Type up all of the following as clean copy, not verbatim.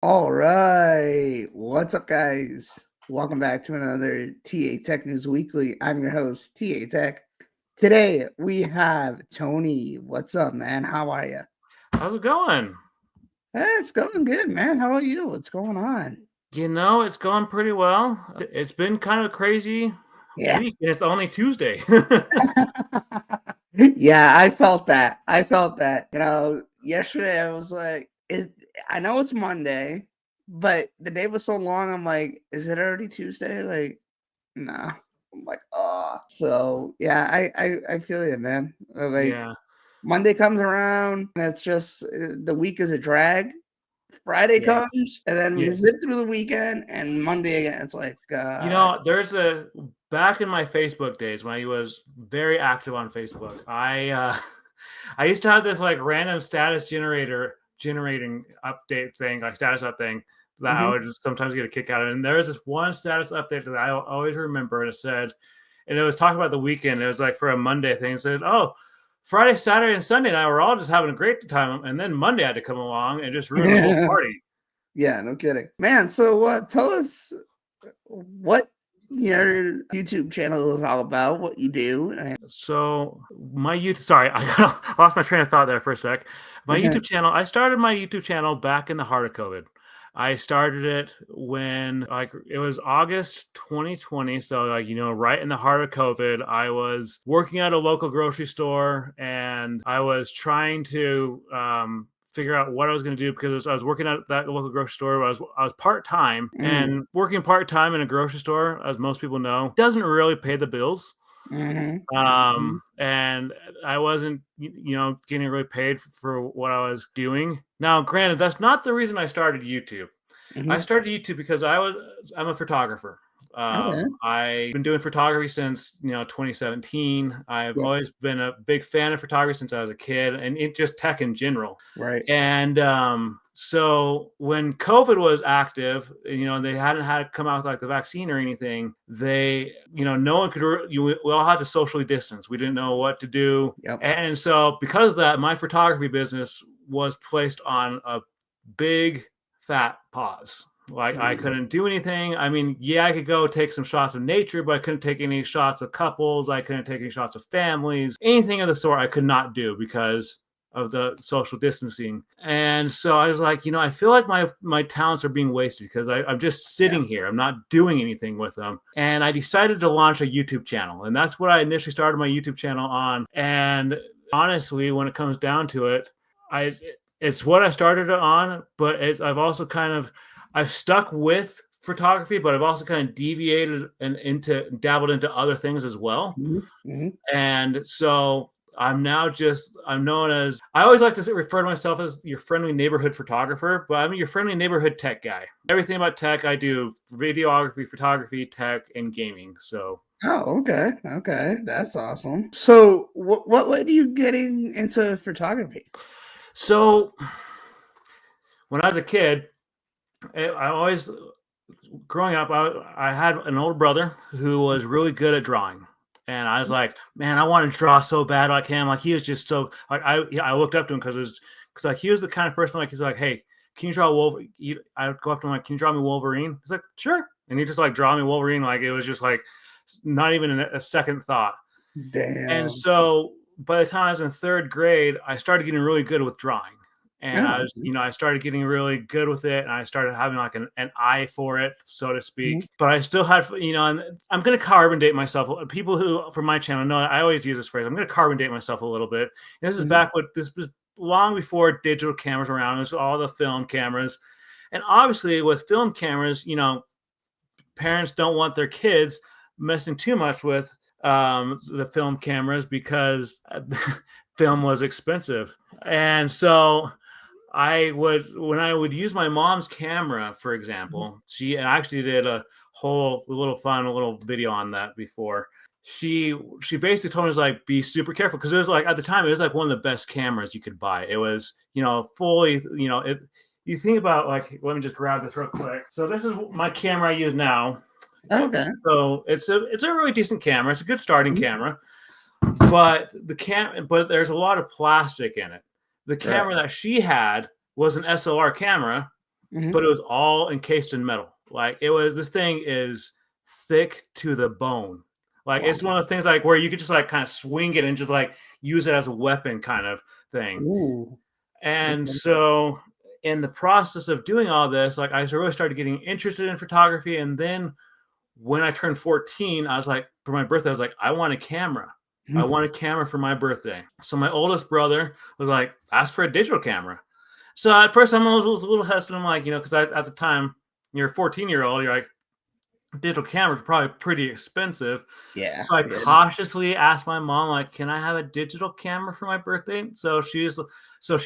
All right. What's up, guys? Welcome back to another TA Tech News Weekly. I'm your host, TA Tech. Today we have Tony. What's up, man? How are you? How's it going? It's going good, man. How about you? What's going on? It's going pretty well. It's been kind of a crazy Yeah. week, and it's only Tuesday. Yeah, I felt that. Yesterday I was like, I know it's Monday, but the day was so long. I'm like, is it already Tuesday? Like, nah. I'm like, oh. So yeah, I feel you, man. Like Yeah, Monday comes around, and it's just the week is a drag. Friday yeah, comes, and then we yeah. zip through the weekend, and Monday again. It's like, There's a back in my Facebook days when I was very active on Facebook. I used to have this like random status generating update thing, like status up thing that I mhm. would just sometimes get a kick out of. And there was this one status update that I always remember, and it said, and it was talking about the weekend. It was like for a Monday thing. It said, "Oh, Friday, Saturday, and Sunday, and I were all just having a great time, and then Monday had to come along and just ruin the whole party." Yeah, no kidding, man. So, tell us what your YouTube channel is all about, what you do. So my YouTube, sorry, I lost my train of thought there for a sec. My YouTube channel, I started my YouTube channel back in the heart of COVID. I started it when like it was August 2020. So right in the heart of COVID, I was working at a local grocery store and I was trying to figure out what I was going to do because I was working at that local grocery store. I was part time, Mm, and working part time in a grocery store, as most people know, doesn't really pay the bills. mhm, mhm, And I wasn't getting really paid for what I was doing. Now granted, that's not the reason I started YouTube. I mhm. started YouTube because I'm a photographer. Okay. I've been doing photography since 2017. I've Yep. always been a big fan of photography since I was a kid, and it just tech in general. Right. And so when COVID was active, they hadn't had to come out with like the vaccine or anything. No one could. We all had to socially distance. We didn't know what to do, Yep. and so because of that, my photography business was placed on a big fat pause. Like I Mm, couldn't do anything. I mean, yeah, I could go take some shots of nature, but I couldn't take any shots of couples. I couldn't take any shots of families. Anything of the sort I could not do because of the social distancing. And so I was like, I feel like my talents are being wasted because I'm just yeah. sitting here. I'm not doing anything with them. And I decided to launch a YouTube channel. And that's what I initially started my YouTube channel on. And honestly, when it comes down to it, I it's what I started it on, but I've stuck with photography, but I've also kind of deviated and into dabbled into other things as well. Mhm, mhm. And so I'm known as, I always like to refer to myself as your friendly neighborhood photographer, but I'm your friendly neighborhood tech guy. Everything about tech, I do videography, photography, tech, and gaming. So Oh, okay. Okay. That's awesome. So, what led you getting into photography? so when I was a kid, I always growing up, I had an older brother who was really good at drawing. And I was like, man, I want to draw so bad like him. Like he was just so like I looked up to him because like he was the kind of person like he's like, hey, can you draw Wolverine? I would go up to him like, can you draw me Wolverine? He's like, sure. And he just like draw me Wolverine. Like it was just like not even a second thought. And Damn. so by the time I was in third grade, I started getting really good with drawing. And Oh, okay. I started getting really good with it, and I started having like an eye for it, so to Mhm, speak. But I still had, and I'm going to carbon date myself. People who from my channel know I always use this phrase. I'm going to carbon date myself a little bit. And this is mhm. back with this was long before digital cameras were around. It was all the film cameras, and obviously with film cameras, parents don't want their kids messing too much with the film cameras because film was expensive. And so when I would use my mom's camera, for example, she actually did a whole little video on that before. She basically told me, like, be super careful because it was like at the time it was like one of the best cameras you could buy. It was fully it. You think about, like, let me just grab this real quick. So this is my camera I use now. Okay. So it's a really decent camera. It's a good starting Mhm. camera, but there's a lot of plastic in it. The Right. camera that she had was an SLR camera, Mhm. but it was all encased in metal. Like it was, this thing is thick to the bone. Like Wow. it's one of those things like where you could just like kind of swing it and just like use it as a weapon kind of thing. Ooh. And Okay. so in the process of doing all this, like I really started getting interested in photography. And then when I turned 14, I was like, for my birthday, I was like, I want a camera. I Mhm. want a camera for my birthday. So my oldest brother was like, ask for a digital camera. So at first I was a little hesitant. I'm like, because at the time, you're a 14-year-old, you're like, digital cameras are probably pretty expensive. Yeah. So I Yeah. cautiously asked my mom, like, can I have a digital camera for my birthday? So she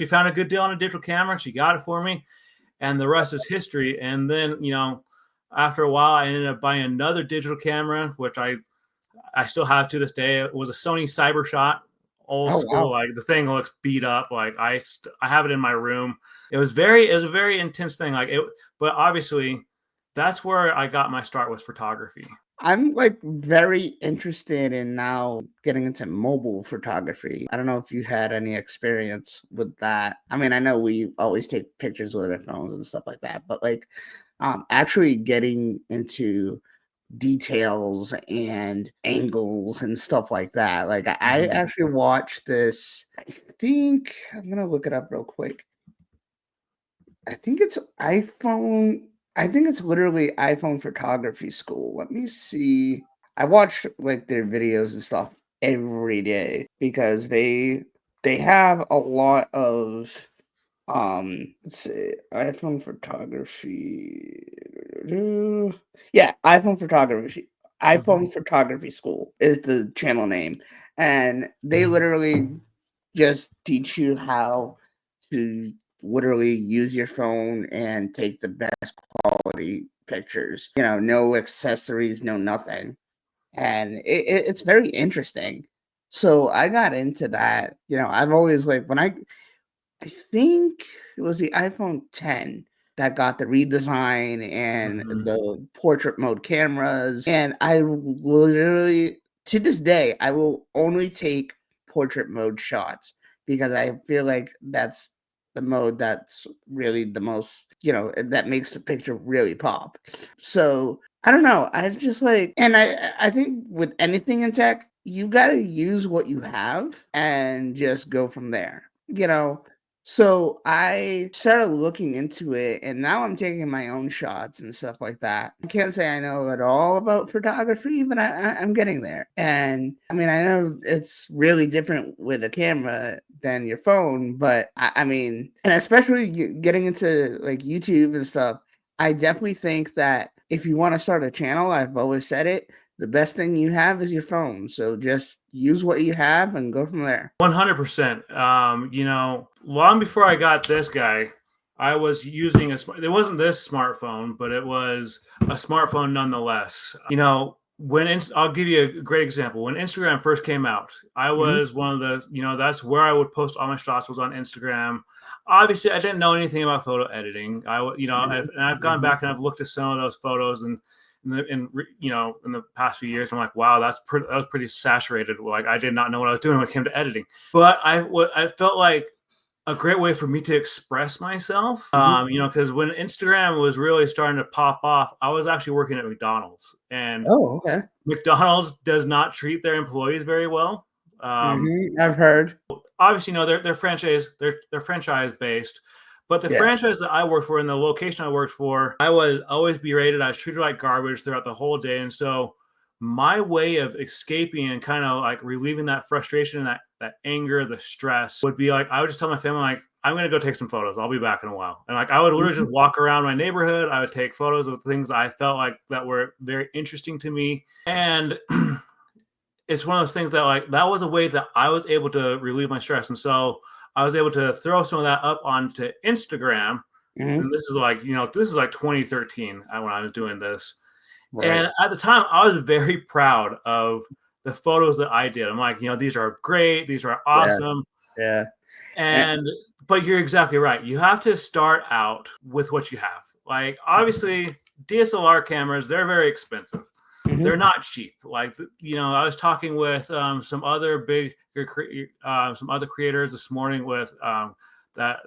found a good deal on a digital camera. She got it for me, and the rest is history. And then, after a while, I ended up buying another digital camera, which I still have to this day. It was a Sony CyberShot, old Oh school. wow. Like the thing looks beat up. Like I have it in my room. It was a very intense thing. Like it, but obviously, that's where I got my start with photography. I'm like very interested in now getting into mobile photography. I don't know if you had any experience with that. I mean, I know we always take pictures with our phones and stuff like that, but like actually getting into details and angles and stuff like that. Like I Mhm. actually watched this. I think I'm gonna look it up real quick. I think it's iPhone. I think it's literally iPhone photography school. Let me see. I watch like their videos and stuff every day because they have a lot of let's see, iPhone photography. Yeah, Mhm. iPhone photography school is the channel name. And they literally just teach you how to literally use your phone and take the best quality pictures. No accessories, no nothing. And it's very interesting. So I got into that. I've always like when I think it was the iPhone 10 that got the redesign and Mhm. the portrait mode cameras, and I literally to this day, I will only take portrait mode shots because I feel like that's the mode that's really the most, that makes the picture really pop. So, I don't know, I just like and I think with anything in tech, you gotta use what you have and just go from there, so I started looking into it, and now I'm taking my own shots and stuff like that. I can't say I know at all about photography, but I'm getting there. And I mean, I know it's really different with a camera than your phone, but I mean, and especially getting into like YouTube and stuff, I definitely think that if you want to start a channel, I've always said it, the best thing you have is your phone. So just use what you have and go from there. 100%. Long before I got this guy, I was using it wasn't this smartphone, but it was a smartphone nonetheless. I'll give you a great example. When Instagram first came out, I Mhm. was one of that's where I would post all my shots was on Instagram. Obviously, I didn't know anything about photo editing. Mhm. And I've gone Mhm. back and I've looked at some of those photos and in the past few years, I'm like, wow, that was pretty saturated. Like I did not know what I was doing when it came to editing. But I felt like a great way for me to express myself. Mhm. Because when Instagram was really starting to pop off, I was actually working at McDonald's, and Oh, okay. McDonald's does not treat their employees very well. Um, Mhm. I've heard. Obviously, they're franchise based, but the Yeah. franchise that I worked for and the location I worked for, I was always berated. I was treated like garbage throughout the whole day, and so my way of escaping and kind of like relieving that frustration and that anger, the stress would be like I would just tell my family like I'm gonna go take some photos. I'll be back in a while, and like I would literally Mhm. just walk around my neighborhood. I would take photos of things I felt like that were very interesting to me, and it's one of those things that like that was a way that I was able to relieve my stress. And so I was able to throw some of that up onto Instagram. Mhm. And this is like 2013 when I was doing this. Right. And at the time, I was very proud of the photos that I did. I'm like, these are great, these are Yeah. awesome. Yeah. And And but you're exactly right. You have to start out with what you have. Like obviously DSLR cameras, they're very expensive. They're mhm. not cheap. Like I was talking with some other creators this morning with that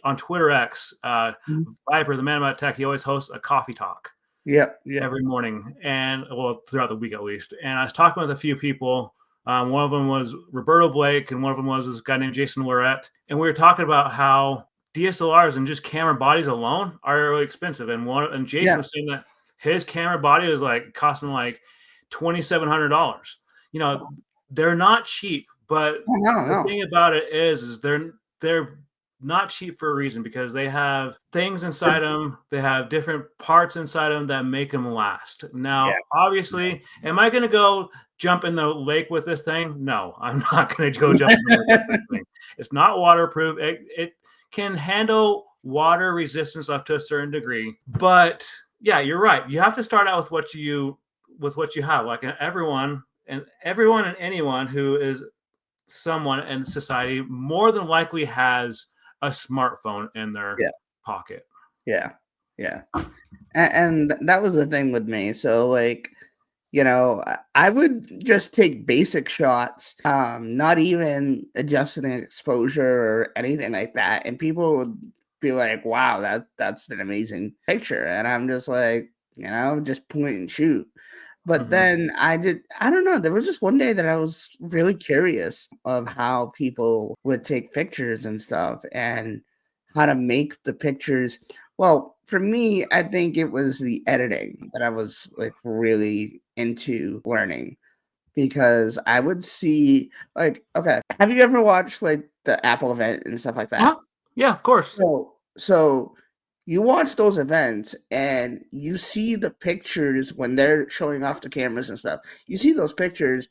on Twitter X, Mhm. Viper, the man about tech, he always hosts a coffee talk Yep. Yep. every morning, and well, throughout the week at least. And I was talking with a few people. One of them was Roberto Blake, and one of them was this guy named Jason Lorette. And we were talking about how DSLRs and just camera bodies alone are really expensive. And Jason Yeah. was saying that his camera body was like costing like $2,700. You know, they're not cheap, but Oh, no, the no. thing about it is they're not cheap for a reason, because they have things inside them. They have different parts inside them that make them last. Yeah. Now, obviously, am I going to go jump in the lake with this thing? No, I'm not going to go jump in the lake with this thing. It's not waterproof. It can handle water resistance up to a certain degree, but yeah, you're right. You have to start out with what you have. Like everyone and anyone who is someone in society more than likely has a smartphone in their Yeah. pocket. Yeah. Yeah. And that was the thing with me. So like, I would just take basic shots, not even adjusting exposure or anything like that, and people would be like, "Wow, that's an amazing picture," and I'm just like, just point and shoot. But Mhm. then I don't know, there was just one day that I was really curious of how people would take pictures and stuff and how to make the pictures. Well, for me, I think it was the editing that I was like really into learning because I would see like, okay, have you ever watched like the Apple event and stuff like that? Uh-huh. Yeah, of course. So you watch those events and you see the pictures when they're showing off the cameras and stuff. You see those pictures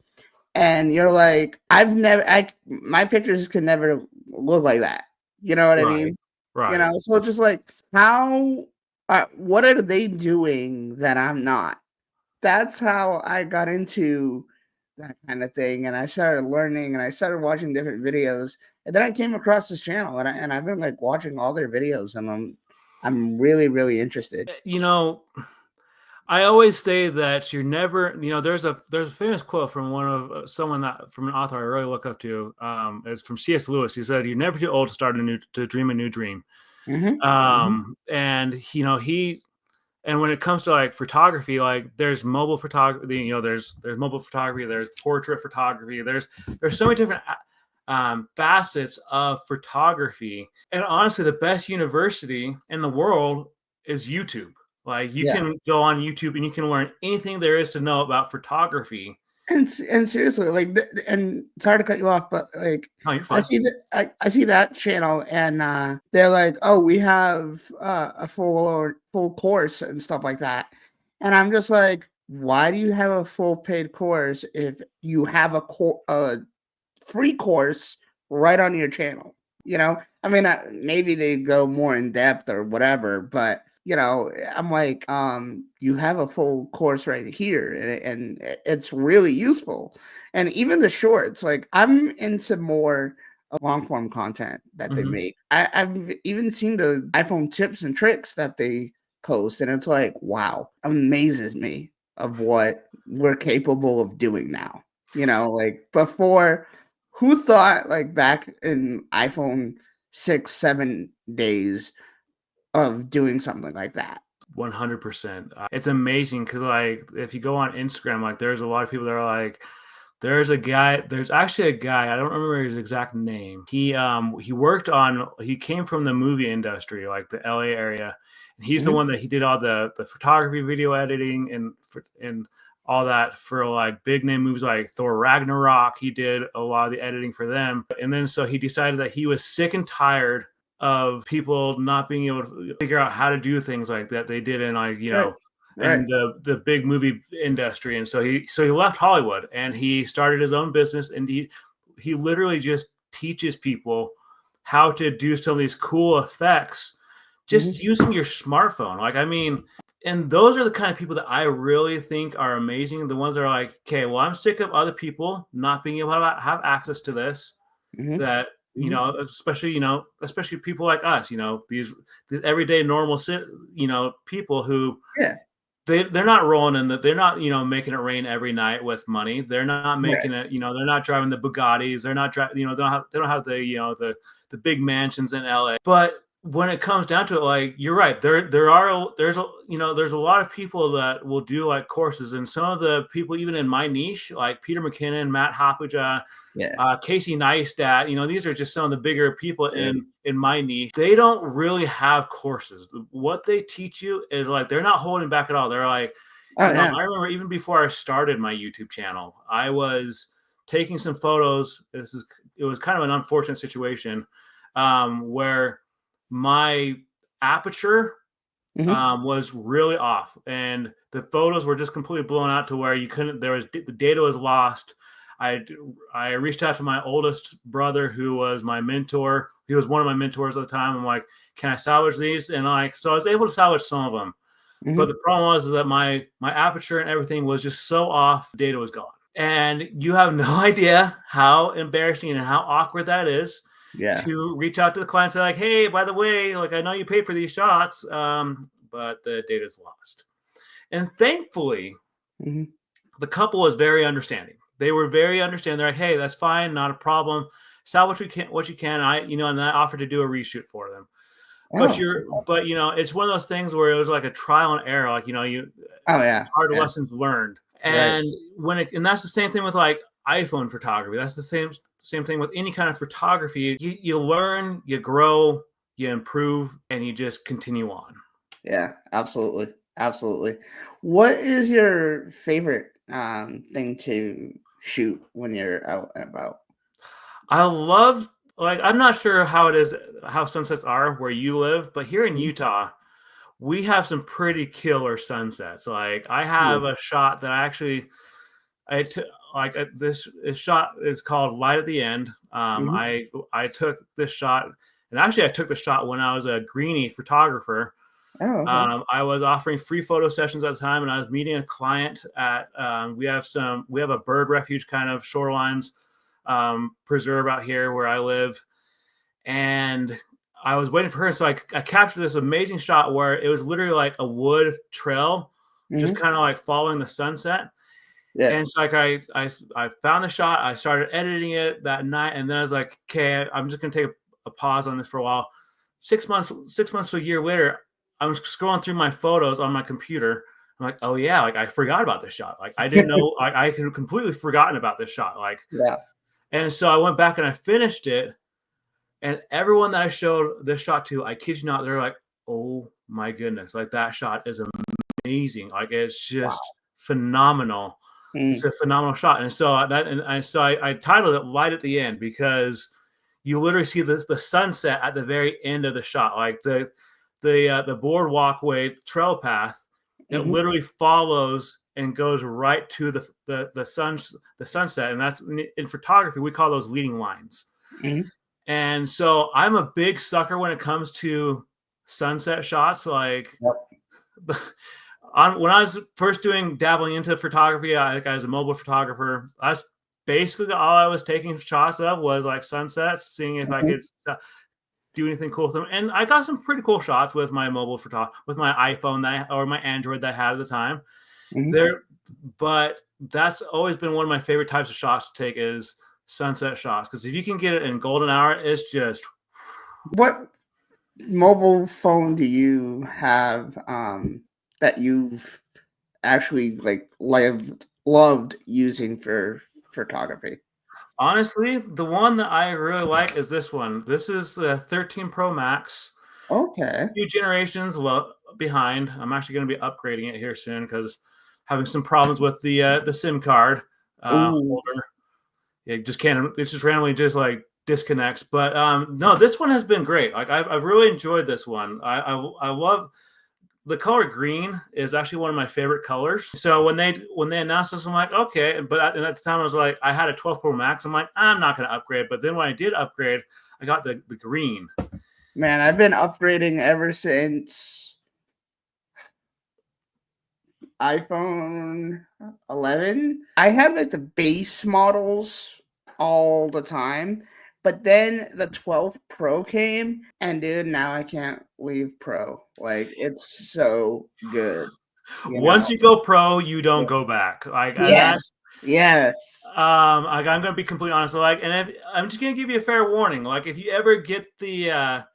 and you're like, my pictures could never look like that. You know what I Right. mean? Right. So it's just like, what are they doing that I'm not? That's how I got into that kind of thing, and I started learning, and I started watching different videos, and then I came across this channel, and I've been like watching all their videos, and I'm really really interested. You know, I always say that you're never, there's a famous quote from one of someone that from an author I really look up to. It's from C.S. Lewis. He said, "You're never too old to dream a new dream." Hmm. Hmm. And and when it comes to like photography, like there's mobile photography, there's mobile photography, there's portrait photography, there's so many different facets of photography. And honestly, the best university in the world is YouTube. Like you Yeah. can go on YouTube and you can learn anything there is to know about photography. And seriously, like, and sorry to cut you off, but like, Oh, you're fine. I see that channel, and they're like, "Oh, we have a full course and stuff like that," and I'm just like, "Why do you have a full paid course if you have a free course right on your channel?" I mean, maybe they go more in depth or whatever, but I'm like, you have a full course right here, and it's really useful. And even the shorts, like I'm into more long form content that they Mhm. make. I've even seen the iPhone tips and tricks that they post, and it's like, wow, amazes me of what we're capable of doing now. Like before, who thought like back in iPhone 6, 7 days of doing something like that? 100%. It's amazing because, like, if you go on Instagram, like, there's a lot of people that are like, there's actually a guy, I don't remember his exact name. He came from the movie industry, like the LA area. And he's the Mhm. one that he did all the photography, video editing, and all that for like big name movies like Thor Ragnarok. He did a lot of the editing for them. And then so he decided that he was sick and tired of people not being able to figure out how to do things like that they did in, like, Right, right. in the big movie industry. And so he left Hollywood and he started his own business, and he literally just teaches people how to do some of these cool effects Mhm, just using your smartphone. Like, I mean, and those are the kind of people that I really think are amazing. The ones that are like, okay, well, I'm sick of other people not being able to have access to this. mhm, That, mhm. especially people like us, these everyday normal people who Yeah, they're not rolling in that. They're not, making it rain every night with money. They're not Right. making it, they're not driving the Bugattis. They're not driving, they don't have the, the big mansions in LA. But when it comes down to it, like, you're right, there's a lot of people that will do like courses, and some of the people even in my niche, like Peter McKinnon, Matt Hoppage, Yeah. Casey Neistat, these are just some of the bigger people Yeah. in my niche. They don't really have courses. What they teach you is like, they're not holding back at all. They're like, Oh yeah. I remember even before I started my YouTube channel, I was taking some photos. It was kind of an unfortunate situation, where my aperture Hmm. was really off, and the photos were just completely blown out to where you couldn't. The data was lost. I reached out to my oldest brother, who was my mentor. He was one of my mentors at the time. I'm like, can I salvage these? And so I was able to salvage some of them. But Hmm. the problem was that my aperture and everything was just so off. Data was gone, and you have no idea how embarrassing and how awkward that is Yeah. to reach out to the client and say, like, hey, by the way, like, I know you paid for these shots, but the data's lost. And thankfully, Hmm. the couple was very understanding. They were very understanding. They're like, hey, that's fine, not a problem. Sell what you can. And I offered to do a reshoot for them. But Oh. it's one of those things where it was like a trial and error. Like, Oh yeah. hard Yeah. lessons learned. Right. And and that's the same thing with like iPhone photography. That's the same thing with any kind of photography. You learn, you grow, you improve, and you just continue on. Yeah. Absolutely. Absolutely. What is your favorite thing to shoot when you're out and about? I love, like, I'm not sure how sunsets are where you live, but here in Mhm. Utah, we have some pretty killer sunsets. Like, I Yeah. have a shot that I took, like, this shot is called Light at the End. Mhm. I took this shot, and actually I took the shot when I was a greenie photographer. Oh, okay. I was offering free photo sessions at the time, and I was meeting a client at we have a bird refuge kind of shorelines preserve out here where I live, and I was waiting for her. So I captured this amazing shot where it was literally like a wood trail, just Mhm. kind of like following the sunset. Yeah. And so like I found the shot, I started editing it that night, and then I was like, okay, I'm just gonna take a pause on this for a while. 6 months to a year later, I'm scrolling through my photos on my computer. I'm like, oh yeah, like, I forgot about this shot. Like, I didn't know, I had completely forgotten about this shot. Like, Yeah. and so I went back and I finished it, and everyone that I showed this shot to, I kid you not, they're like, oh my goodness, like, that shot is amazing. Like, it's just Wow. phenomenal. It's Mm. a phenomenal shot. I titled it Light at the End, because you literally see the sunset at the very end of the shot. Like, the boardwalk way trail path, it Mhm. literally follows and goes right to the sunset. And that's, in photography, we call those leading lines. Mhm. And so I'm a big sucker when it comes to sunset shots. Like, Yep. when I was first dabbling into photography, I was a mobile photographer. That's basically all I was taking shots of, was like sunsets, seeing if I Mhm. could do anything cool with them. And I got some pretty cool shots with my mobile photo, with my iPhone or my Android that I had at the time. Mhm. There, but that's always been one of my favorite types of shots to take, is sunset shots, because if you can get it in golden hour, it's just, What mobile phone do you have that you've actually like loved using for photography? honestly, the one that I really like is this one. This is the 13 Pro Max. Okay. Few generations behind. I'm actually going to be upgrading it here soon, because having some problems with the SIM card Ooh. holder. It just can't. It just randomly just like disconnects. But no, this one has been great. Like, I've really enjoyed this one. I love the color green. Is actually one of my favorite colors. So when they announced this, I'm like, okay. But at the time, I was like, I had a 12 Pro Max. I'm like, I'm not going to upgrade. But then when I did upgrade, I got the green. Man, I've been upgrading ever since iPhone 11. I had like the base models all the time, but then the 12 Pro came, and dude, now I can't leave Pro. Like, it's so good. You Once know. you go pro, you don't go back. Like, and that's Yes. Yes. like, I'm gonna be completely honest. Like, and I'm just gonna give you a fair warning. Like, if you ever get the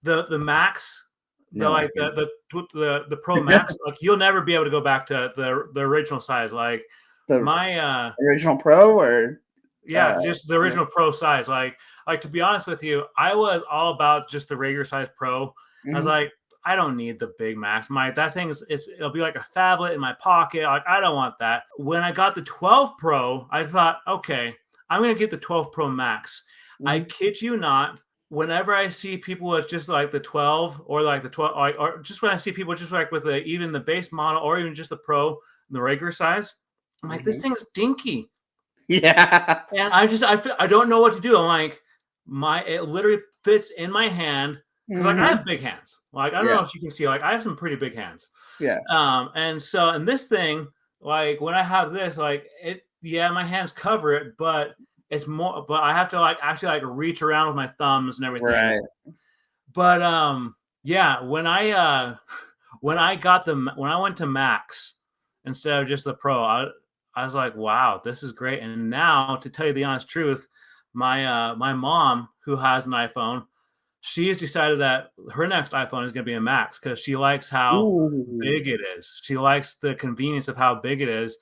max, the No, I like can. the pro max, like, you'll never be able to go back to the original size. Like The my original Pro or yeah, just the yeah. original pro size. Like, to be honest with you, I was all about just the regular size pro. I was Mhm. like, I don't need the big max. That thing it'll be like a phablet in my pocket. Like, I don't want that. When I got the 12 Pro, I thought, okay, I'm gonna get the 12 Pro Max. I Mhm. kid you not. Whenever I see people with just like the 12 or like the 12, or just when I see people just like with even the base model or even just the Pro, the regular size, I'm like, this Mhm. thing is dinky. Yeah. And I don't know what to do. I'm like, it literally fits in my hand because, like, I Mhm. have big hands. Like, I don't Yeah. know if you can see, like, I have some pretty big hands. Yeah. And this thing, like, when I have this, like, yeah, my hands cover it, but but I have to like actually like reach around with my thumbs and everything. Right. But yeah, when I went to Max instead of just the Pro, I was like, wow, this is great. And now, to tell you the honest truth, my mom, who has an iPhone, she has decided that her next iPhone is going to be a Max because she likes how Ooh. big it is. She likes the convenience of how big it is.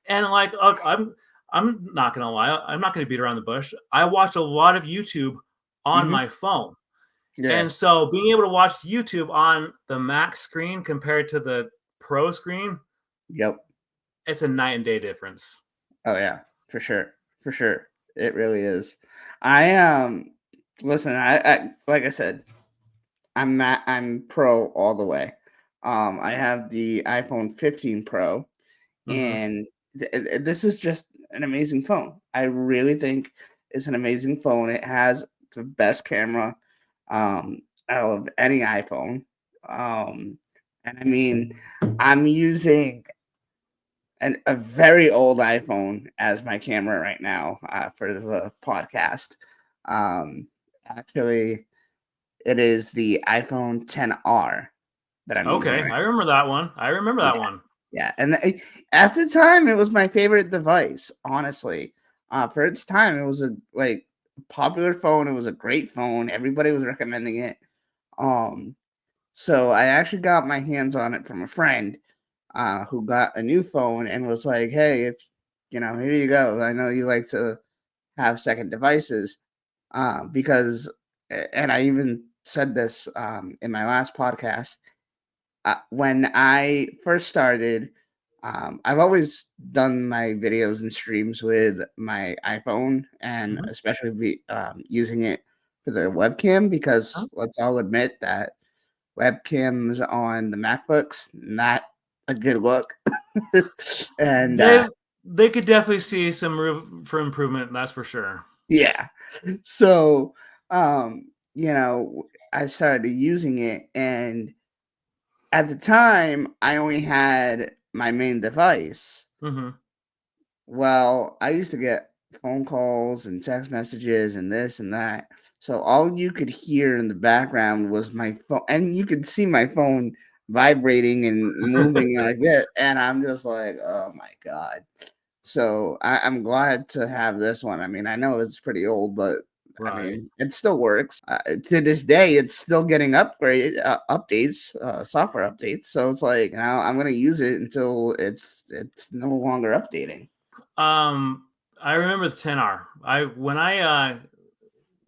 And like, look, I'm not gonna lie, I'm not gonna beat around the bush. I watch a lot of YouTube on Mhm. my phone. Yeah. And so being able to watch YouTube on the Max screen compared to the Pro screen, Yep. it's a night and day difference. Oh yeah, for sure. For sure. It really is. I listen, I like I said, I'm pro all the way. I have the iPhone 15 Pro Mhm. and this is just an amazing phone. I really think it's an amazing phone. It has the best camera out of any iPhone. Um, and I mean, I'm using a very old iPhone as my camera right now for the podcast. Um, Actually, it is the iPhone 10R that I'm using Okay, right. I remember that one. I remember Yeah, that one. yeah, and at the time, it was my favorite device. Honestly, for its time, it was a like popular phone. It was a great phone. Everybody was recommending it. Um, so I actually got my hands on it from a friend who got a new phone and was like, "Hey, if here you go. I know you like to have second devices because," and I even said this in my last podcast. When I first started, I've always done my videos and streams with my iPhone, and Mhm. especially using it for the webcam because Huh? let's all admit that webcams on the MacBooks not a good look. And They they could definitely see some room for improvement, that's for sure. yeah, so I started using it, and at the time, I only had my main device. Mhm. Well, I used to get phone calls and text messages and this and that. So all you could hear in the background was my phone, and you could see my phone vibrating and moving like that. And I'm just like, oh my God. So I'm glad to have this one. I mean, I know it's pretty old, but I Right. mean, it still works. To this day, it's still getting updates, software updates. So it's like, I'm gonna use it until it's no longer updating. Um, I remember the 10R.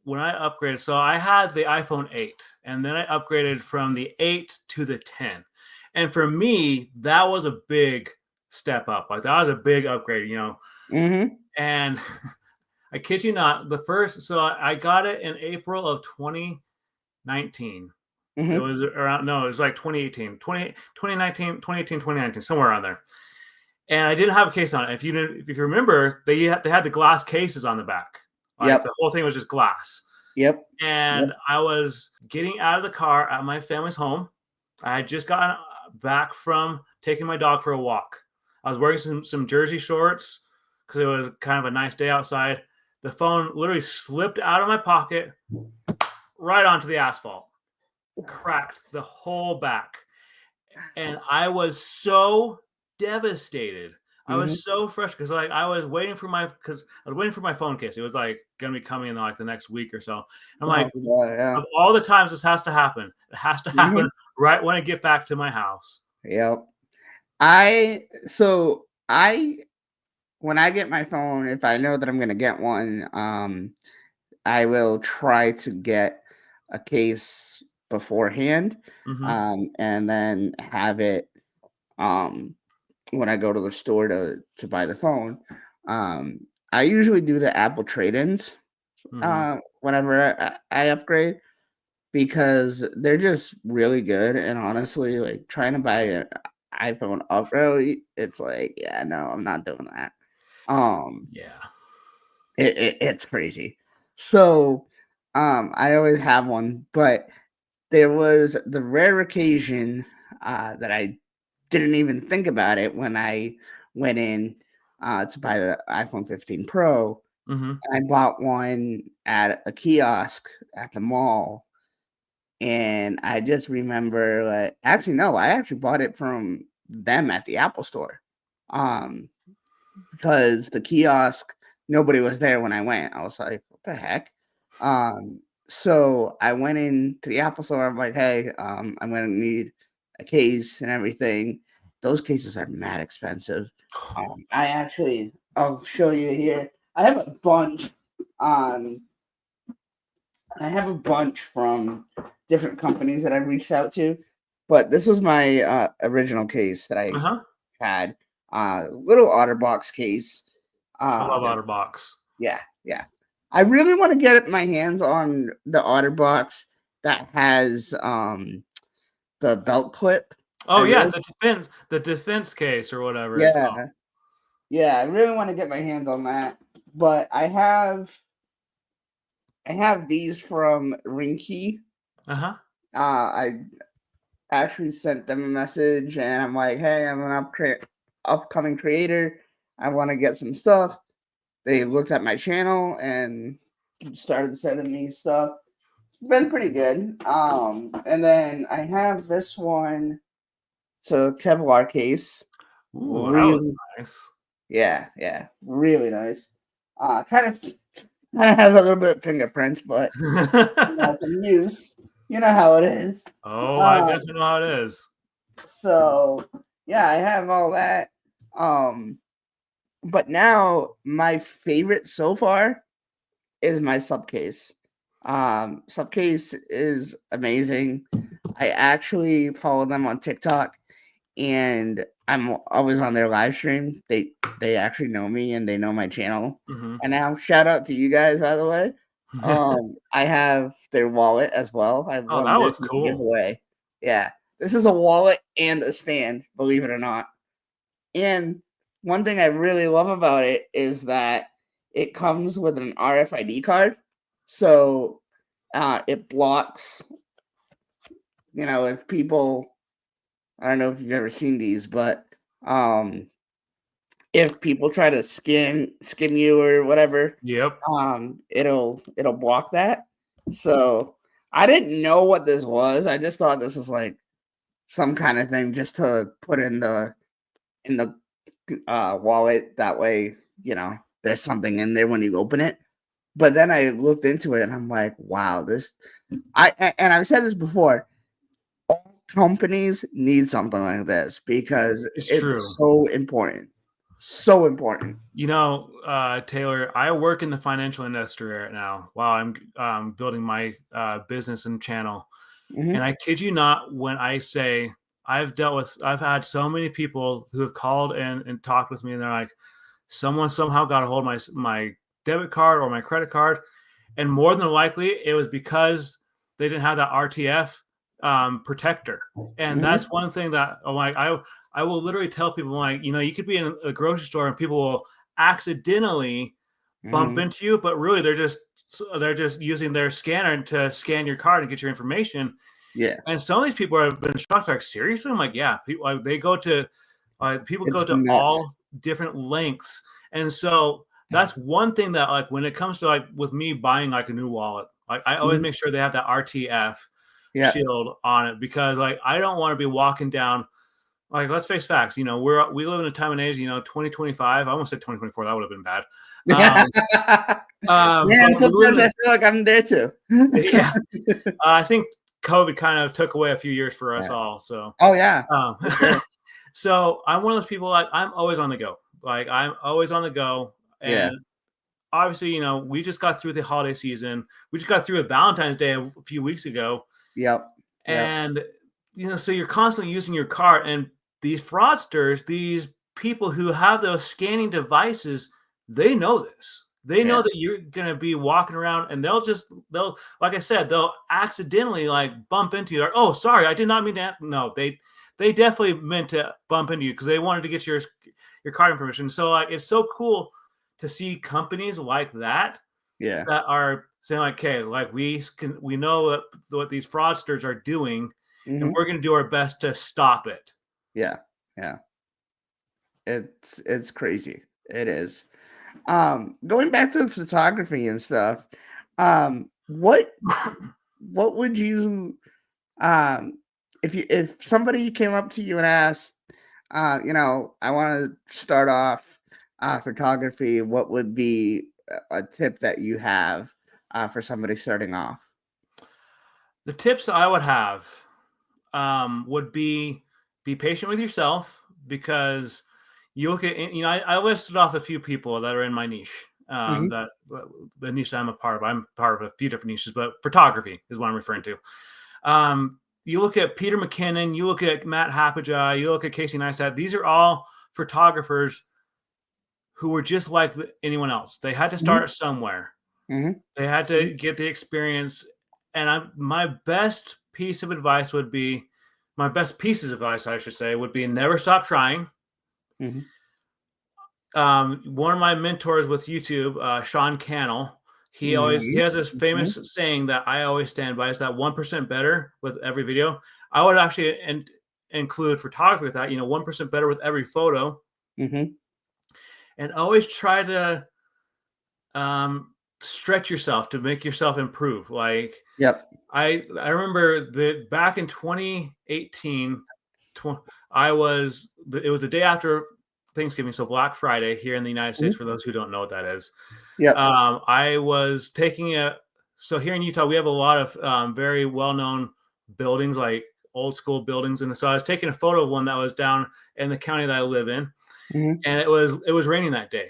When I upgraded, so I had the iPhone 8, and then I upgraded from the 8 to the 10. And for me, that was a big step up. Like, that was a big upgrade. Mhm, And I kid you not, so I got it in April of 2019. It mhm. was around, no, it was like 2018, 2019, somewhere around there. And I didn't have a case on it. If you remember, they had the glass cases on the back. Like, Yep, the whole thing was just glass. yep, yep. And I was getting out of the car at my family's home. I had just gotten back from taking my dog for a walk. I was wearing some jersey shorts because it was kind of a nice day outside. The phone literally slipped out of my pocket right onto the asphalt, cracked the whole back. and I was so devastated. I Hmm. was so frustrated because I was waiting for my phone case. It was like gonna be coming in like the next week or so. I'm like, Oh, yeah, yeah. of all the times this has to happen, it has to Hmm. happen right when I get back to my house. Yep. I when I get my phone, if I know that I'm gonna get one, I will try to get a case beforehand, Hmm. and then have it um when I go to the store to buy the phone. Um, I usually do the Apple trade-ins Hmm. whenever I upgrade because they're just really good. And honestly, like trying to buy an iPhone upgrade, it's like, yeah, no, I'm not doing that. Um, Yeah. it's crazy. So, I always have one, but there was the rare occasion that I didn't even think about it when I went in to buy the iPhone 15 Pro. Hmm. I bought one at a kiosk at the mall, and I just remember, like, actually, no, I actually bought it from them at the Apple store, um, because the kiosk, nobody was there when I went. I was like, "What the heck?" Um, so I went into the Apple store. I'm like, "Hey, I'm gonna need a case and everything." Those cases are mad expensive. I'll show you here. I have a bunch. Um, I have a bunch from different companies that I've reached out to, but this was my original case that I Uh-huh. had. Little OtterBox case. I love Um, OtterBox. yeah, yeah. I really want to get my hands on the OtterBox that has the belt clip. I Oh yeah, really, the defense case or whatever it's called. yeah, yeah. I really want to get my hands on that. But I have these from Ringkey. Uh-huh. I actually sent them a message and I'm like, hey, I'm an upcoming creator. I want to get some stuff. They looked at my channel and started sending me stuff. It's been pretty good. And then I have this one. It's a Kevlar case. Ooh, that was Really, nice. yeah, yeah, really nice. Kind of has a little bit of fingerprints, but from use, you know how it is. Oh, I Um, definitely know how it is. so yeah, I have all that. Um, but now my favorite so far is my subcase. Subcase is amazing. I actually follow them on TikTok and I'm always on their live stream. They actually know me and they know my channel. Mhm. And now shout out to you guys, by the way. I have their wallet as well. I Oh, won that this was as a cool. giveaway. Yeah. This is a wallet and a stand, believe it or not. And one thing I really love about it is that it comes with an RFID card. So it blocks, if people, I don't know if you've ever seen these, but um, if people try to skim you or whatever, Yep. it'll block that. So I didn't know what this was. I just thought this was like some kind of thing just to put in the wallet. That way, there's something in there when you open it. But then I looked into it and I'm like, wow, and I've said this before, all companies need something like this because It's it's true. so important. So important. Taylor, I work in the financial industry right now while I'm building my business and channel. And Mhm, I kid you not when I say I've had so many people who have called in and talked with me, and they're like, someone somehow got a hold of my debit card or my credit card, and more than likely it was because they didn't have that RTF protector. And mhm, that's one thing that I will literally tell people, like, you could be in a grocery store and people will accidentally bump mhm. into you, but really they're just using their scanner to scan your card and get your information. Yeah, And some of these people have been shocked, like, seriously? I'm like, yeah, people they go to people go it's to nuts. all different lengths. And so that's one thing that, like, when it comes to, like, with me buying like a new wallet, like, I always Mhm, make sure they have that RTF. Yeah. shield on it, because like I don't want to be walking down. Like, let's face facts. You know, we live in a time and age. You know, 2025. I almost said 2024. That would have been bad. Man, But we live sometimes in I feel like I'm there too. yeah. I think COVID kind of took away a few years for us Yeah. all. So, Oh yeah. Sure. so I'm one of those people, like I'm always on the go. Like I'm always on the go. Yeah. And obviously, you know, we just got through the holiday season. We just got through a Valentine's Day a few weeks ago. Yep. Yep. And, you know, so you're constantly using your card, and these fraudsters, these people who have those scanning devices, they know this. They know Yeah. that you're going to be walking around, and they'll, like I said, they'll accidentally like bump into you. Like, oh, sorry, I did not mean that. No, they definitely meant to bump into you because they wanted to get your card information. So like, it's so cool to see companies like that Yeah. that are saying like, okay, like we know what these fraudsters are doing, and Mhm. we're going to do our best to stop it. Yeah. Yeah. It's crazy. It is. Going back to the photography and stuff, what would you if somebody came up to you and asked, you know, I want to start off photography, what would be a tip that you have for somebody starting off? The tips I would have would be patient with yourself, because you look at, you know, I listed off a few people that are in my niche. Hmm. That the niche that I'm a part of. I'm part of a few different niches, but photography is what I'm referring to. You look at Peter McKinnon, you look at Matt Hapajai, you look at Casey Neistat. These are all photographers who were just like anyone else. They had to Hmm. start somewhere. Hmm. They had to get the experience. And my best piece of advice would be, my best pieces of advice, I should say, would be never stop trying. Hmm. One of my mentors with YouTube, Sean Cannell, he Hmm. has this famous saying that I always stand by. It's that 1% better with every video. I would actually include photography with that. You know, 1% better with every photo, Hmm. and always try to stretch yourself to make yourself improve. Like Yep. I remember that back in 2018, I was it was the day after Thanksgiving, so Black Friday here in the United States. Hmm. For those who don't know what that is, Yep. I was taking a so here in Utah we have a lot of very well known buildings, like old school buildings, and so I was taking a photo of one that was down in the county that I live in, Hmm. and it was raining that day.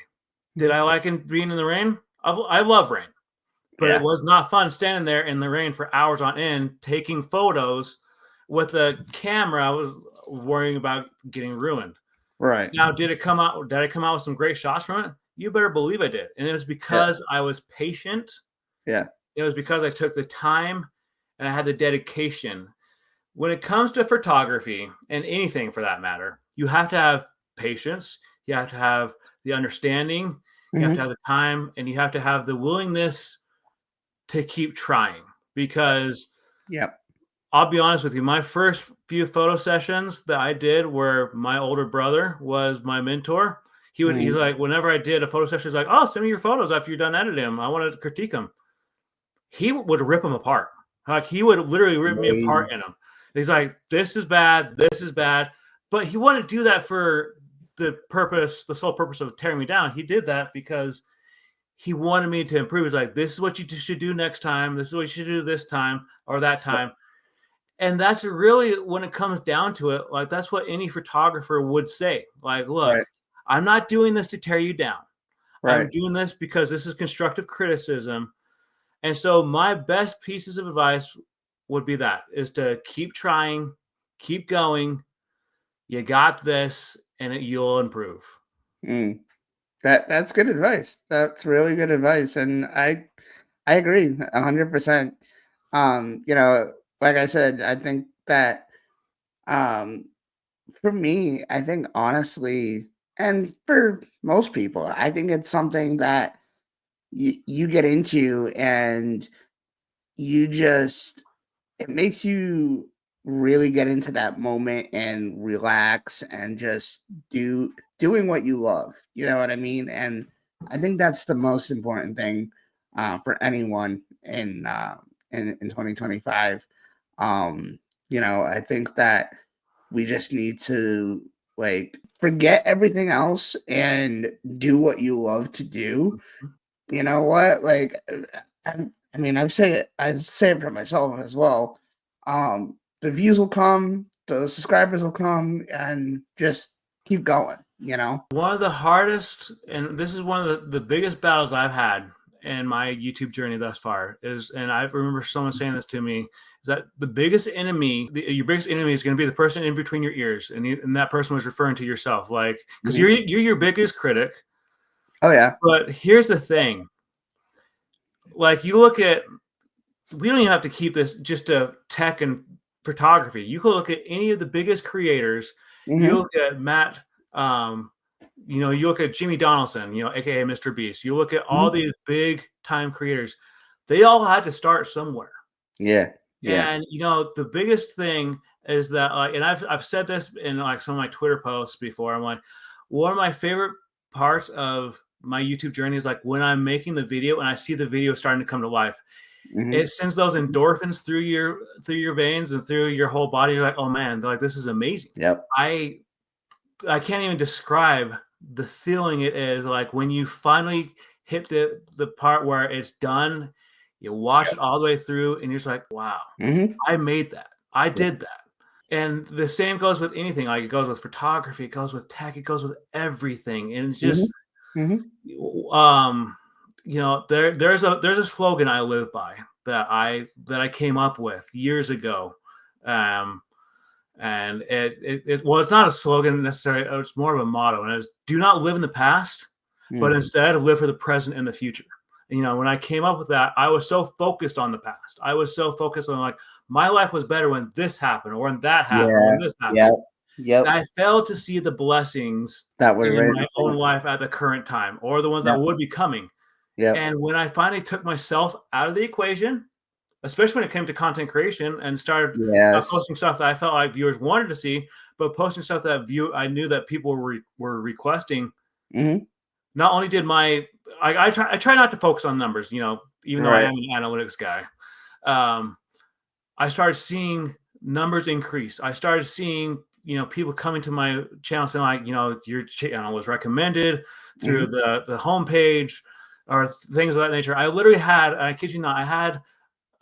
Did I like being in the rain? I love rain, but it Yeah. was not fun standing there in the rain for hours on end taking photos with a camera. I was worrying about getting ruined. Right. Now, did it come out? Did I come out with some great shots from it? You better believe I did, and it was Yeah. because I was patient. Yeah. It was because I took the time and I had the dedication. When it comes to photography and anything for that matter, you have to have patience. You have to have the understanding. You have to Hmm. have the time, and you have to have the willingness to keep trying, because Yep. I'll be honest with you, my first few photo sessions that I did, where my older brother was my mentor, he's Hmm. like, whenever I did a photo session, he's like, oh, send me your photos after you're done editing them. I want to critique them. He would rip them apart. Like he would literally rip me apart in them. He's like, this is bad, this is bad. But he wouldn't do that for the sole purpose of tearing me down. He did that because he wanted me to improve. He's like, this is what you should do next time. This is what you should do this time or that Yep. time. And that's really, when it comes down to it, like that's what any photographer would say. Like, look, Right. I'm not doing this to tear you down. I'm Right. doing this because this is constructive criticism. And so my best pieces of advice would be that is to keep trying, keep going. You got this, and you'll improve. Mm. That's good advice. That's really good advice, and I agree 100%. You know, like I said, I think that um for me, I think honestly, and for most people, I think it's something that you get into and you just it makes you really get into that moment and relax and just doing what you love. You know what I mean? And I think that's the most important thing for anyone in 2025. Um, I think that we just need to like forget everything else and do what you love to do. You know what? Like, I mean, I say it for myself as well. The views will come, the subscribers will come, and just keep going. One of the hardest, and this is one of the biggest battles I've had in my YouTube journey thus far is, and I remember someone saying this to me, is that the biggest enemy, your biggest enemy is going to be the person in between your ears. And that person was referring to yourself, like, because Mhm. you're your biggest critic. Oh yeah. But here's the thing. Like, you look at, we don't even have to keep this just to tech and photography. You can look at any of the biggest creators. You Hmm. look at Matt, you look at Jimmy Donaldson, aka Mr. Beast. You look at all Hmm. these big time creators. They all had to start somewhere. Yeah. Yeah. And the biggest thing is that, like, and I've said this in like some of my Twitter posts before. I'm like, one of my favorite parts of my YouTube journey is like when I'm making the video and I see the video starting to come to life. Hmm. It sends those endorphins through your veins and through your whole body. You're like, oh man, like, this is amazing. Yep. I can't even describe the feeling it is like when you finally hit the part where it's done. You watch it all the way through, and you're just like, wow, Hmm. I made that. I did that. And the same goes with anything. Like, it goes with photography, it goes with tech, it goes with everything. And it's Hmm. just, Hmm. there's a slogan I live by that I came up with years ago. And it's not a slogan necessarily, it's more of a motto, and it's do not live in the past, but instead live for the present and the future. And when I came up with that, I was so focused on the past. I was so focused on, like, my life was better when this happened, or when that happened, Yeah. when this happened. Yep. Yep. I failed to see the blessings That way, in right my in own front. life at the current time, or the ones that Yep. would be coming. Yep. And when I finally took myself out of the equation, especially when it came to content creation, and started Yes. posting stuff that I felt like viewers wanted to see, but posting stuff that I knew that people were requesting. Hmm. Not only did I try not to focus on numbers, even though I Right. am an analytics guy. Um, I started seeing numbers increase. I started seeing, people coming to my channel saying, like, your channel was recommended through Hmm. the homepage or things of that nature. I literally had, I kid you not, I had,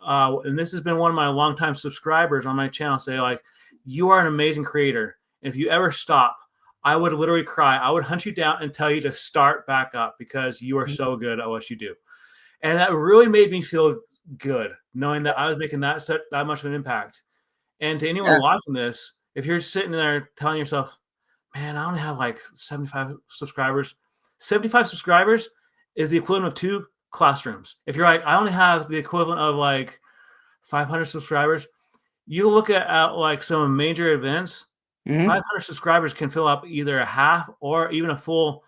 and this has been one of my longtime subscribers on my channel say, like, you are an amazing creator. If you ever stop, I would literally cry. I would hunt you down and tell you to start back up because you are so good at what you do. And that really made me feel good, knowing that I was making that much of an impact. And to anyone Yeah. watching this, if you're sitting there telling yourself, man, I only have like 75 subscribers. 75 subscribers is the equivalent of 2 classrooms. If you're like, I only have the equivalent of like 500 subscribers, you look at like some major events, Hmm. 500 subscribers can fill up either a half or even a full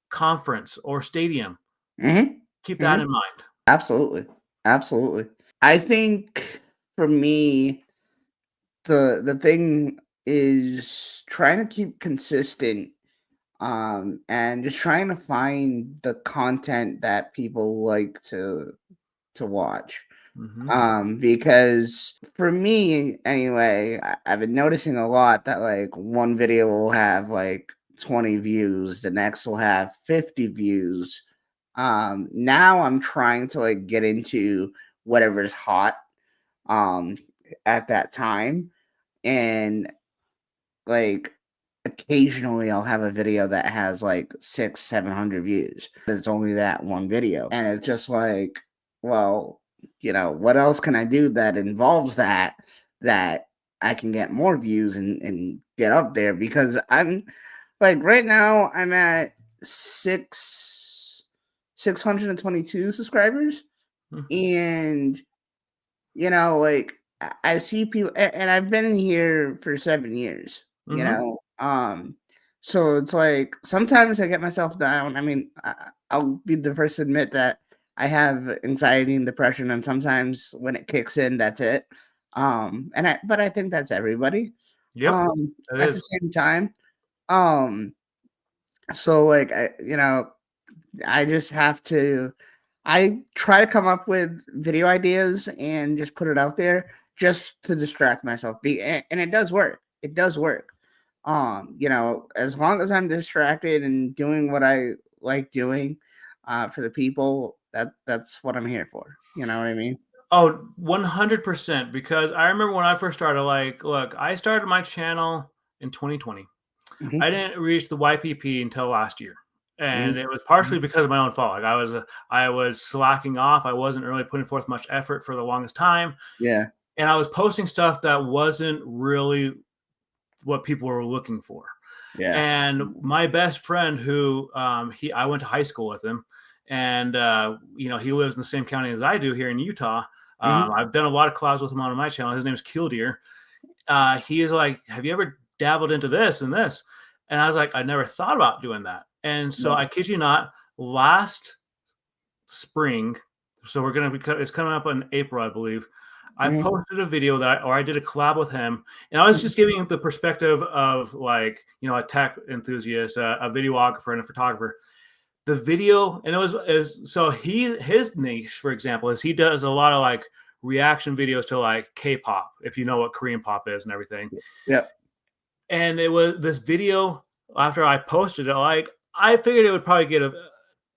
conference or stadium. Hmm. Keep that Hmm. in mind. Absolutely. Absolutely. I think for me, the thing is trying to keep consistent, and just trying to find the content that people like to watch. Mm-hmm. Because for me anyway, I've been noticing a lot that like one video will have like 20 views, the next will have 50 views. Now I'm trying to like get into whatever's hot um at that time, and like occasionally I'll have a video that has like 600-700 views, but it's only that one video, and it's just like, well, what else can I do that involves that I can get more views and get up there, because I'm like right now I'm at 622 subscribers, Mm-hmm. and like I see people, and I've been here for 7 years. Mm-hmm. So it's like sometimes I get myself down. I mean, I'll be the first to admit that I have anxiety and depression, and sometimes when it kicks in, that's it. But I think that's everybody. Yep, it At the is. same time, um, so like I just have to I try to come up with video ideas and just put it out there just to distract myself. And it does work. It does work. As long as I'm distracted and doing what I like doing, for the people, that's what I'm here for. You know what I mean? Oh, 100%. Because I remember when I first started, like, look, I started my channel in 2020. Mhm, I didn't reach the YPP until last year. mhm, And it was partially mhm. because of my own fault. Like I was slacking off. I wasn't really putting forth much effort for the longest time. Yeah, And I was posting stuff that wasn't really what people were looking for. yeah. And my best friend, who I went to high school with him, and he lives in the same county as I do here in Utah. Mhm. I've done a lot of collabs with him on my channel. His name is Killdeer. He is like, "Have you ever dabbled into this and this?" And I was like, "I never thought about doing that." And so Yeah. I kid you not, last spring, so we're gonna be it's coming up in April, I believe. I Mhm, posted a video or I did a collab with him, and I was mhm. just giving the perspective of, like, a tech enthusiast, a videographer, and a photographer. The video, and it was is so his niche, for example, is he does a lot of like reaction videos to like K-pop, if you know what Korean pop is and everything. Yeah. And it was this video after I posted it, like I figured it would probably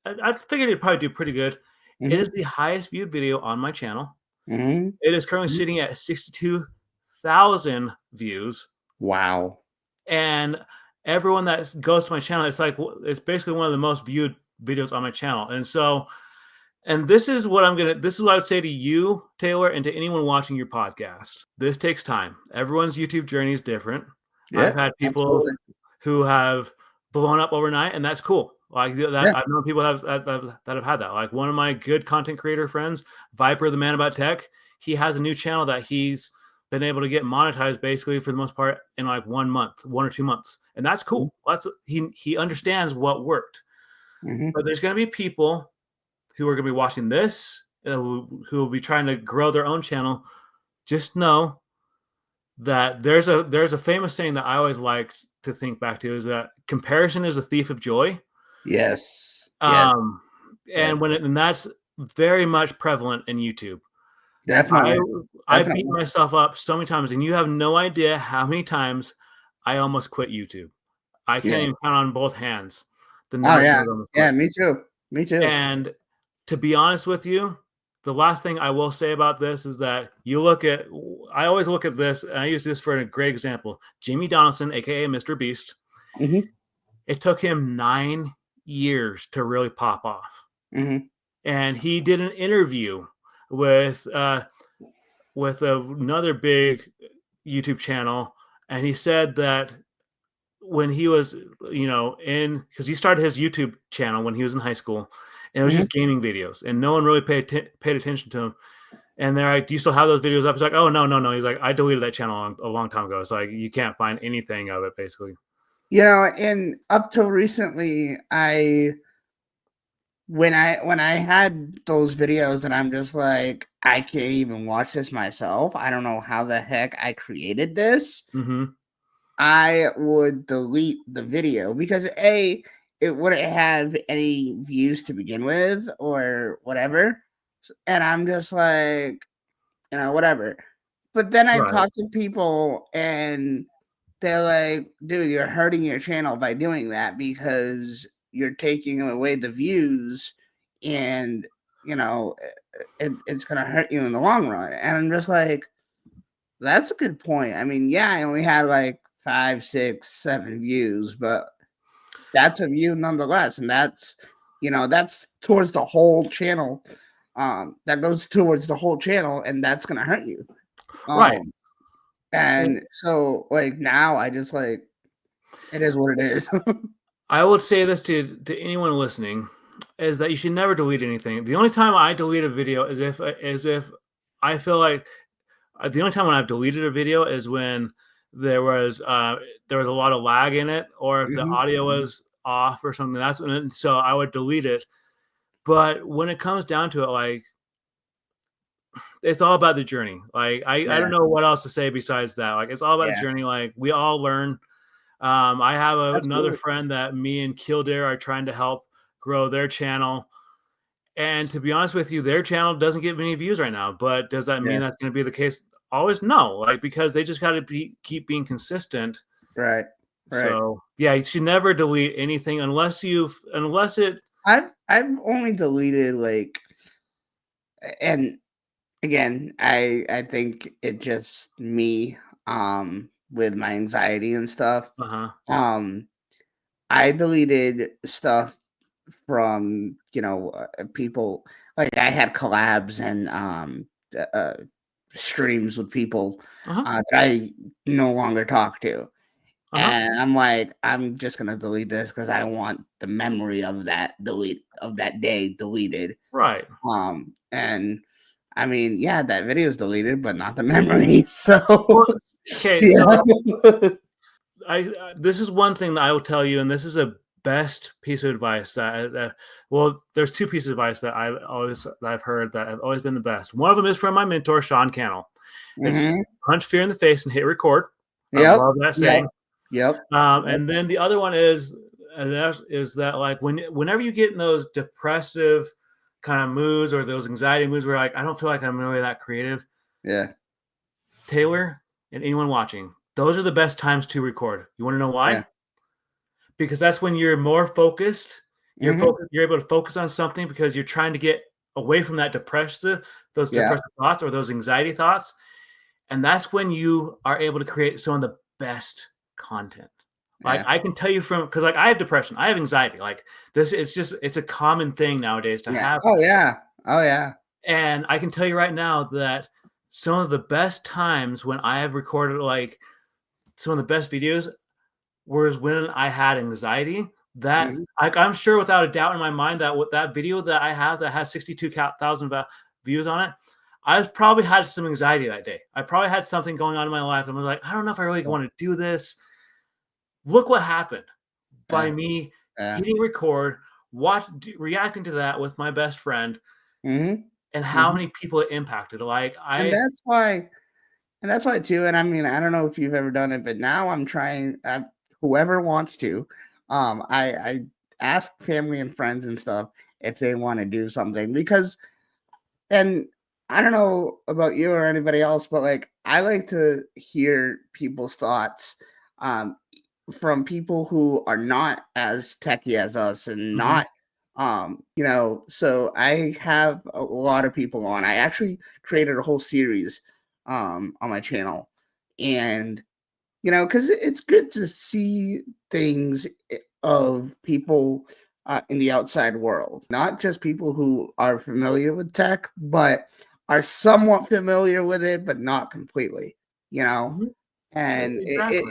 I figured it'd probably do pretty good. It is Mhm, the highest viewed video on my channel. mhm, It is currently mhm. sitting at 62,000 views, Wow. and everyone that goes to my channel, it's basically one of the most viewed videos on my channel. And so, and this is what I would say to you, Taylor, and to anyone watching your podcast. This takes time. Everyone's YouTube journey is different. I've Yeah, had people absolutely. who have blown up overnight, and that's cool. Like that, Yeah. I've known people that have had that. Like one of my good content creator friends, Viper, the man about tech, he has a new channel that he's been able to get monetized basically for the most part in like 1 month, 1 or 2 months, and that's Mhm, cool. That's he understands what worked. mhm. But there's going to be people who are going to be watching this, who will be trying to grow their own channel. Just know that there's a famous saying that I always like to think back to, is that comparison is a thief of joy. Yes. Yes. Um, Yes. and that's very much prevalent in YouTube. I Definitely. I beat Definitely. myself up so many times, and you have no idea how many times I almost quit YouTube. I can't Yeah. even count on both hands the Oh, number of yeah. times I almost Yeah, quit. me too. Me too. And to be honest with you, the last thing I will say about this is that I always look at this, and I use this for a great example. Jimmy Donaldson, aka Mr. Beast, Mhm, it took him 9 years to really pop off. mhm, And he did an interview with another big YouTube channel, and he said that when he was, in because he started his YouTube channel when he was in high school, and it was mhm. just gaming videos, and no one really paid attention to him. And they're like, "Do you still have those videos up?" He's like, "Oh, no, no, no." He's like, "I deleted that channel a long time ago." It's like you can't find anything of it, basically. And up till recently, I when I had those videos and I'm just like, I can't even watch this myself. I don't know how the heck I created this. Hmm. I would delete the video because A, it wouldn't have any views to begin with or whatever. And I'm just like, whatever. But then I Right. talk to people and they're like, dude, you're hurting your channel by doing that because you're taking away the views and it's gonna hurt you in the long run. And I'm just like, that's a good point. I mean, yeah, I only had like 5, 6, 7 views, but that's a view nonetheless. And that's towards the whole channel. That goes towards the whole channel, and that's gonna hurt you. Right. Um, and so like now I just like it is what it is. I would say this to anyone listening, is that you should never delete anything. The only time I delete a video is if I feel like the only time when I've deleted a video is when there was uh, there was a lot of lag in it, or if the Mhm, audio mhm. was off or something. So I would delete it. But when it comes down to it, like, it's all about the journey. Like I don't Yeah, know what else to say besides that. Like it's all about the yeah, journey. Like we all learn. I have another absolutely. friend that me and Kildare are trying to help grow their channel. And to be honest with you, their channel doesn't get many views right now. But does that mean Yeah. that's going to be the case always? No, like because they just got to keep being consistent. Right. Right. So yeah, you should never delete anything unless it. I've only deleted like, and again, I think it just me with my anxiety and stuff. Uh-huh. Um I deleted stuff from, people, like I had collabs and streams with people Uh-huh. that I no longer talk to. Uh-huh. And I'm like, I'm just gonna delete this because I want the memory of that day deleted. Right. And I mean, yeah, that video is deleted, but not the memory. So Well, okay, so yeah. this is one thing that I will tell you, and this is a best piece of advice well, there's two pieces of advice that I've heard that have always been the best. One of them is from my mentor, Sean Cannell. It's Mhm. punch fear in the face and hit record. I Yep. love that Yep. saying. Yep. And then the other one is, that like whenever you get in those depressive kind of moods or those anxiety moods where like I don't feel like I'm really that creative, Yeah. Taylor and anyone watching, those are the best times to record. You want to know why? Yeah. Because that's when you're more focused. Mhm. You're able to focus on something because you're trying to get away from those Yeah. depressive thoughts or those anxiety thoughts. And that's when you are able to create some of the best content. Like Yeah. I can tell you because like I have depression, I have anxiety. Like this, it's a common thing nowadays to Yeah. have. Oh, yeah. Oh, yeah. And I can tell you right now that some of the best times when I have recorded like some of the best videos was when I had anxiety. That Mhm. I'm sure without a doubt in my mind that with that video that I have that has 62,000 views on it, I've probably had some anxiety that day. I probably had something going on in my life. I was like, I don't know if I really want to do this. Look what happened by Yeah. me Yeah. hitting record, reacting to that with my best friend, Mhm. and how Mhm. many people it impacted. Like And that's why too, and I mean, I don't know if you've ever done it, but now I'm trying, whoever wants to, I ask family and friends and stuff if they wanna do something because, and I don't know about you or anybody else, but, like, I like to hear people's thoughts, um, from people who are not as techy as us and Mhm. not, so I have a lot of people on. I actually created a whole series, on my channel, and, because it's good to see things of people, in the outside world, not just people who are familiar with tech, but are somewhat familiar with it, but not completely, you know? Mhm. And Exactly.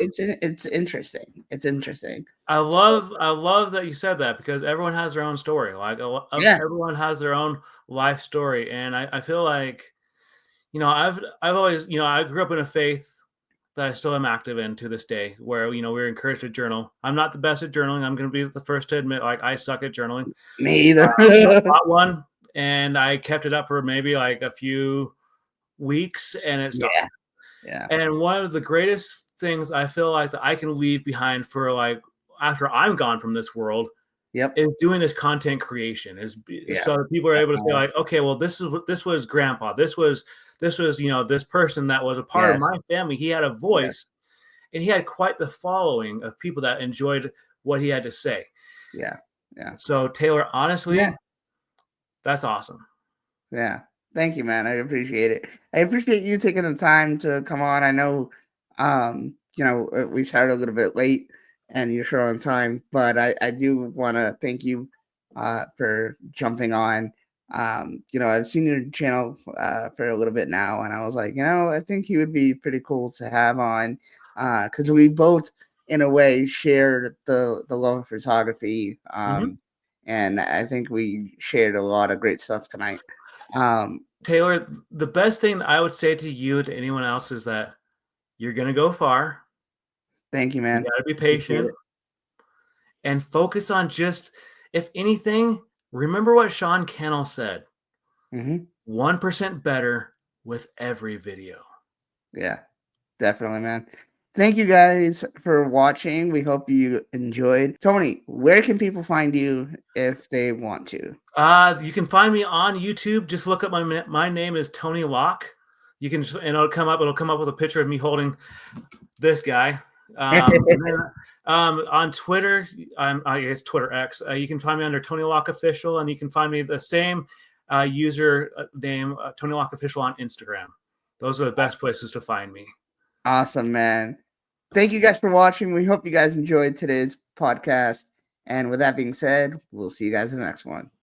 it's interesting. It's interesting. I love that you said that because everyone has their own story. Like Yeah. everyone has their own life story, and I feel like I've always I grew up in a faith that I still am active in to this day, where we're encouraged to journal. I'm not the best at journaling. I'm going to be the first to admit, like I suck at journaling. Me either. I bought one and I kept it up for maybe like a few weeks, and it stopped. Yeah. Yeah. And one of the greatest things I feel like that I can leave behind for like after I'm gone from this world Yep. is doing this content creation Yeah. so that people are able to say Definitely. like, okay, well, this was grandpa. This was this person that was a part of Yes. my family. He had a Yes. voice and he had quite the following of people that enjoyed what he had to say. Yeah. Yeah. So Taylor, Yeah. honestly, that's awesome. Yeah. Thank you, man. I appreciate it. I appreciate you taking the time to come on. I know, we started a little bit late and you're short on time, but I do want to thank you for jumping on. I've seen your channel for a little bit now, and I was like, I think he would be pretty cool to have on because we both, in a way, shared the love of photography. Mhm. And I think we shared a lot of great stuff tonight. Um, Taylor, the best thing that I would say to you and to anyone else is that you're gonna go far. Thank you, You man. gotta be Appreciate patient it. and focus on just, if anything, remember what Sean Cannell said. Mhm. 1% better with every video. Yeah, definitely, man. Thank you guys for watching. We hope you enjoyed. Tony, where can people find you if they want to? You can find me on YouTube. Just look up my name is Tony Locke. You can, and it'll come up with a picture of me holding this guy. And then, on Twitter, I guess Twitter X, you can find me under Tony Locke Official, and you can find me the same user name, Tony Locke Official, on Instagram. Those are the best places to find me. Awesome, man. Thank you guys for watching. We hope you guys enjoyed today's podcast. And with that being said, we'll see you guys in the next one.